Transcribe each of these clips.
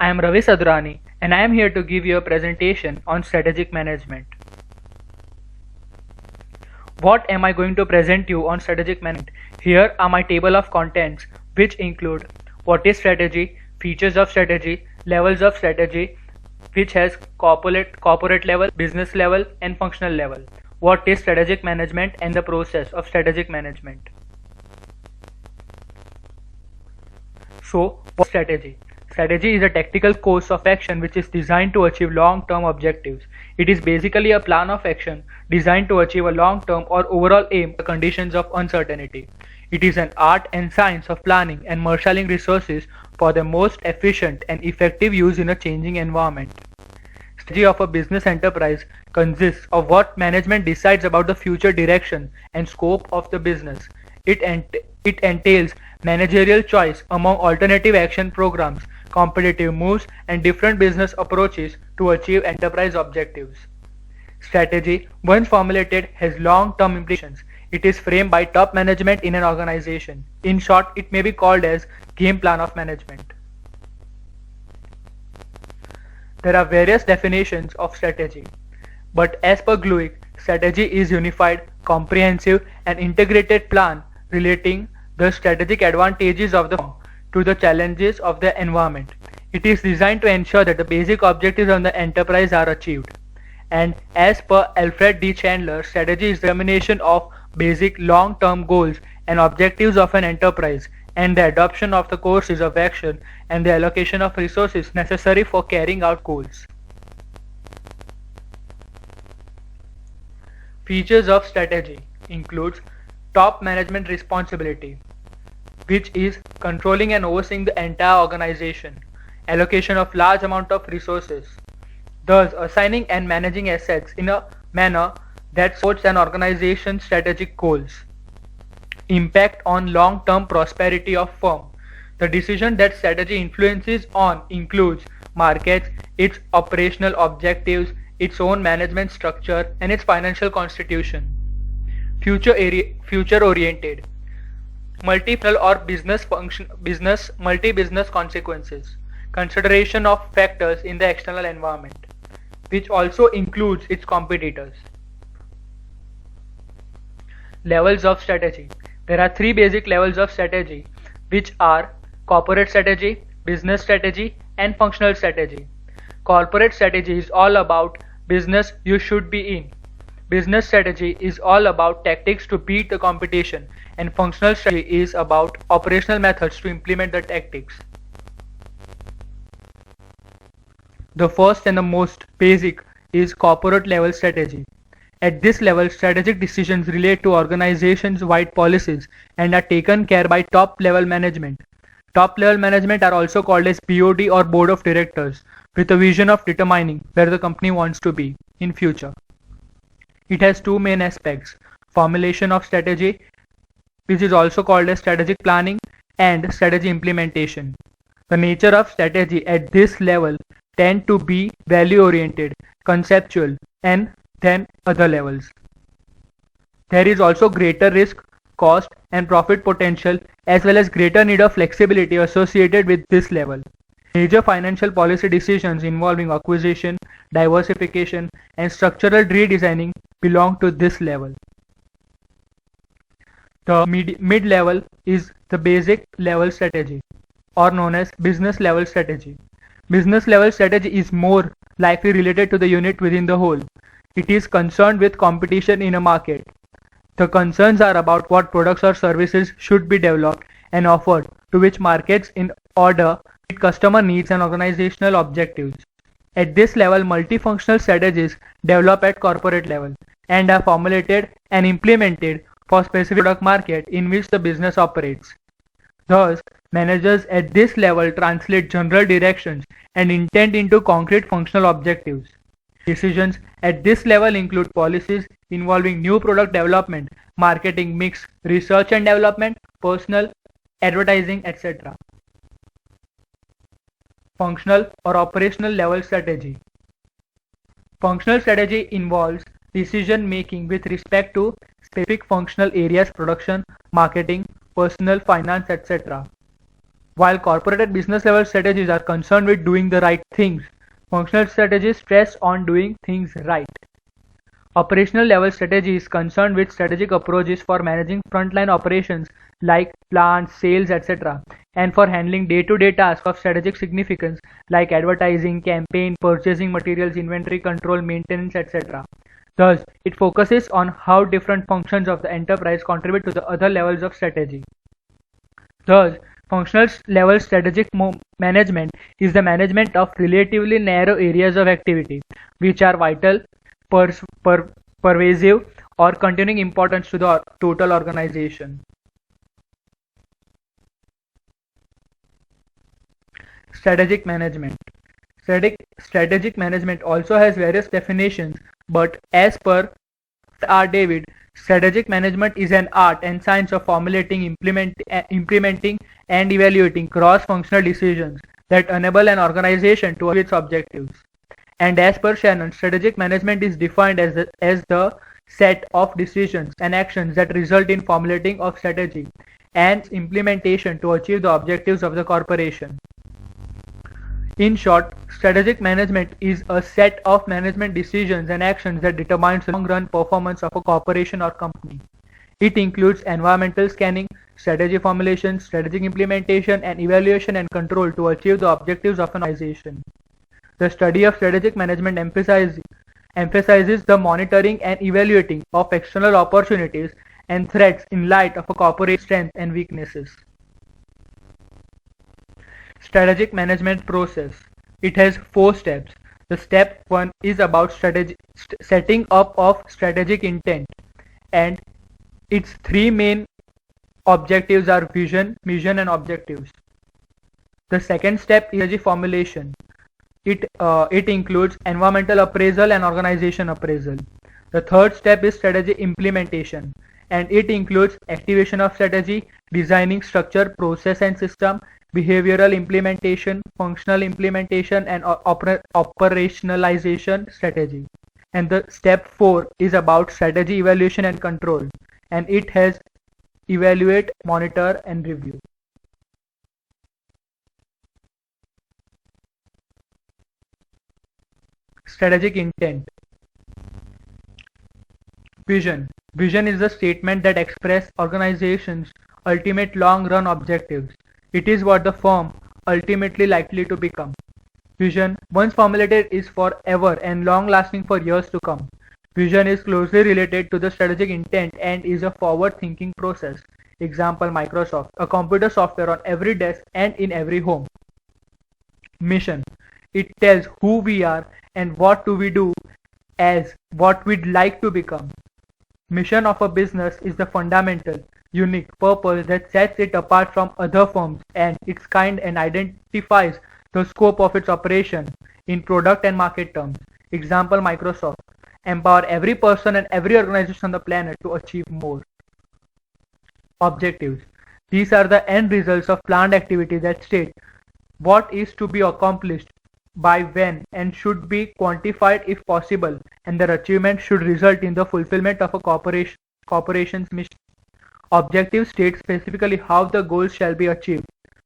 I am Ravi Sadrani and I am here to give you a presentation on strategic management. What am I going to present you on strategic management? Here are my table of contents which include what is strategy, features of strategy, levels of strategy, which has corporate level, business level and functional level. What is strategic management and the process of strategic management. So, what is strategy? Strategy is a tactical course of action which is designed to achieve long-term objectives. It is basically a plan of action designed to achieve a long-term or overall aim in the conditions of uncertainty. It is an art and science of planning and marshalling resources for the most efficient and effective use in a changing environment. Strategy of a business enterprise consists of what management decides about the future direction and scope of the business. It entails managerial choice among alternative action programs, competitive moves, and different business approaches to achieve enterprise objectives. Strategy, once formulated, has long-term implications. It is framed by top management in an organization. In short, it may be called as game plan of management. There are various definitions of strategy, but as per Gluick, strategy is unified, comprehensive, and integrated plan relating the strategic advantages of the firm to the challenges of the environment. It is designed to ensure that the basic objectives of the enterprise are achieved. And as per Alfred D. Chandler, strategy is the determination of basic long-term goals and objectives of an enterprise and the adoption of the courses of action and the allocation of resources necessary for carrying out goals. Features of strategy includes top management responsibility, which is controlling and overseeing the entire organization, allocation of large amount of resources, thus assigning and managing assets in a manner that supports an organization's strategic goals. Impact on long-term prosperity of firm. The decision that strategy influences on includes markets, its operational objectives, its own management structure, and its financial constitution. Future-oriented. Multiple or multi-business consequences. Consideration of factors in the external environment, which also includes its competitors. Levels of strategy. There are three basic levels of strategy, which are corporate strategy, business strategy, and functional strategy. Corporate strategy is all about business you should be in. Business strategy is all about tactics to beat the competition, and functional strategy is about operational methods to implement the tactics. The first and the most basic is corporate level strategy. At this level, strategic decisions relate to organizations-wide policies and are taken care by top-level management. Top-level management are also called as BOD or Board of Directors, with a vision of determining where the company wants to be in future. It has two main aspects: formulation of strategy, which is also called as strategic planning, and strategy implementation. The nature of strategy at this level tend to be value-oriented, conceptual, and than other levels. There is also greater risk, cost, and profit potential, as well as greater need of flexibility associated with this level. Major financial policy decisions involving acquisition, diversification, and structural redesigning belong to this level. The mid-level is the basic level strategy, or known as business level strategy. Business level strategy is more likely related to the unit within the whole. It is concerned with competition in a market. The concerns are about what products or services should be developed and offered to which markets in order to meet customer needs and organizational objectives. At this level, multifunctional strategies develop at corporate level and are formulated and implemented for specific product market in which the business operates. Thus, managers at this level translate general directions and intent into concrete functional objectives. Decisions at this level include policies involving new product development, marketing mix, research and development, personnel, advertising, etc. Functional or operational level strategy. Functional strategy involves decision making with respect to specific functional areas: production, marketing, personnel, finance, etc. While corporate and business level strategies are concerned with doing the right things, functional strategies stress on doing things right. Operational level strategy is concerned with strategic approaches for managing frontline operations like plants, sales, etc., and for handling day-to-day tasks of strategic significance like advertising, campaign, purchasing materials, inventory control, maintenance, etc. Thus, it focuses on how different functions of the enterprise contribute to the other levels of strategy. Thus, functional level strategic management is the management of relatively narrow areas of activity, which are vital, pervasive, or continuing importance to the total organization. Strategic management. Strategic management also has various definitions, but as per R. David, strategic management is an art and science of formulating, implementing, and evaluating cross-functional decisions that enable an organization to achieve its objectives. And as per Shannon, strategic management is defined as the set of decisions and actions that result in formulating of strategy and implementation to achieve the objectives of the corporation. In short, strategic management is a set of management decisions and actions that determines the long-run performance of a corporation or company. It includes environmental scanning, strategy formulation, strategic implementation, and evaluation and control to achieve the objectives of an organization. The study of strategic management emphasizes the monitoring and evaluating of external opportunities and threats in light of a corporation's strengths and weaknesses. Strategic management process. It has 4 steps. The step 1 is about setting up of strategic intent, and its 3 main objectives are vision, mission, and objectives. The second step is strategy formulation. It includes environmental appraisal and organization appraisal. The third step is strategy implementation, and it includes activation of strategy, designing structure, process and system, behavioral implementation, functional implementation, and operationalization strategy. And the step 4 is about strategy evaluation and control, and it has evaluate, monitor, and review. Strategic intent. Vision. Vision is a statement that expresses organization's ultimate long-run objectives. It is what the firm ultimately likely to become. Vision, once formulated, is forever and long-lasting for years to come. Vision is closely related to the strategic intent and is a forward-thinking process. Example, Microsoft, a computer software on every desk and in every home. Mission. It tells who we are and what do we do as what we'd like to become. Mission of a business is the fundamental, unique purpose that sets it apart from other firms and its kind and identifies the scope of its operation in product and market terms. Example, Microsoft. Empower every person and every organization on the planet to achieve more. Objectives. These are the end results of planned activity that state what is to be accomplished by when and should be quantified if possible, and their achievement should result in the fulfillment of a corporation's mission. Objectives state specifically how the goals shall be achieved.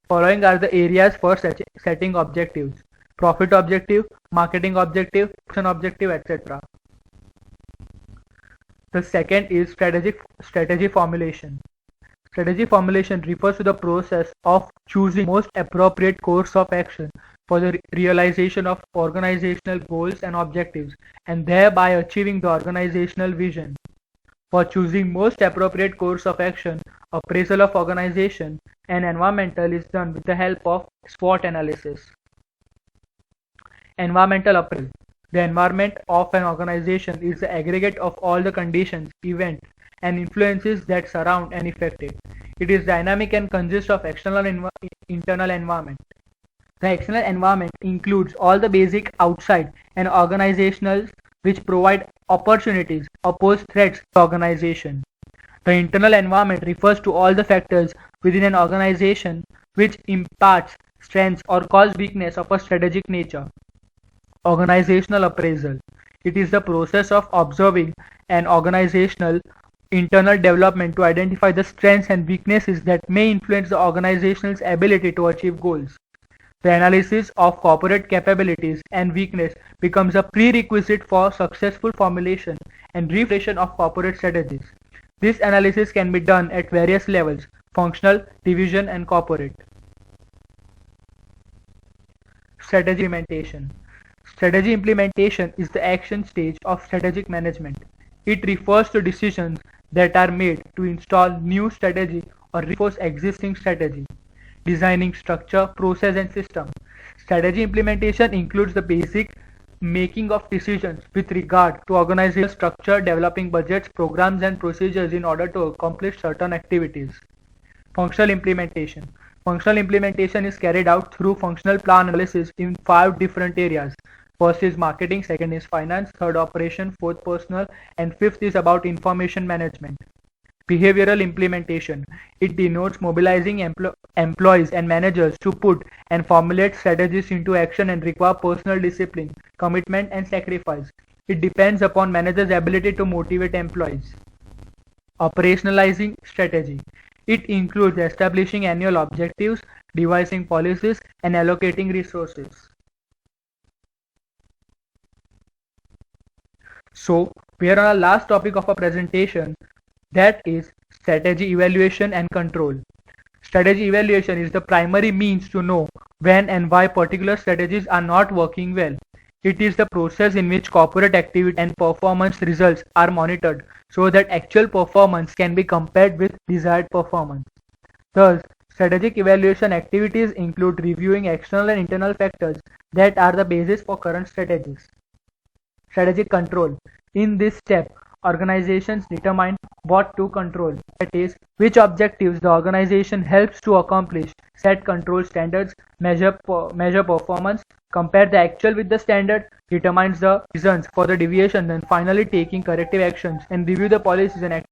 Following are the areas for setting objectives: profit objective, marketing objective, action objective, etc. The second is strategy formulation. Strategy formulation refers to the process of choosing most appropriate course of action for the realization of organizational goals and objectives, and thereby achieving the organizational vision. For choosing most appropriate course of action, appraisal of organization and environmental is done with the help of SWOT analysis. Environmental appraisal. The environment of an organization is the aggregate of all the conditions, events, and influences that surround and affect it. It is dynamic and consists of external and internal environment. The external environment includes all the basic outside and organizationals which provide opportunities or pose threats to the organization. The internal environment refers to all the factors within an organization which imparts strengths or cause weakness of a strategic nature. Organizational appraisal. It is the process of observing an organizational internal development to identify the strengths and weaknesses that may influence the organization's ability to achieve goals. The analysis of corporate capabilities and weakness becomes a prerequisite for successful formulation and reformulation of corporate strategies. This analysis can be done at various levels: functional, division, and corporate. Strategy implementation. Strategy implementation is the action stage of strategic management. It refers to decisions that are made to install new strategy or reinforce existing strategy. Designing structure, process, and system. Strategy implementation includes the basic making of decisions with regard to organizational structure, developing budgets, programs, and procedures in order to accomplish certain activities. Functional implementation. Functional implementation is carried out through functional plan analysis in 5 different areas. First is marketing, second is finance, third operation, fourth personnel, and fifth is about information management. Behavioral implementation. It denotes mobilizing employees and managers to put and formulate strategies into action and require personal discipline, commitment, and sacrifice. It depends upon managers' ability to motivate employees. Operationalizing strategy. It includes establishing annual objectives, devising policies, and allocating resources. So, we are on our last topic of our presentation, that is strategy evaluation and control. Strategy evaluation is the primary means to know when and why particular strategies are not working well. It is the process in which corporate activity and performance results are monitored so that actual performance can be compared with desired performance. Thus, strategic evaluation activities include reviewing external and internal factors that are the basis for current strategies. Strategic control. In this step, organizations determine what to control, that is, which objectives the organization helps to accomplish, set control standards, measure performance, compare the actual with the standard, determines the reasons for the deviation, and finally taking corrective actions and review the policies and activities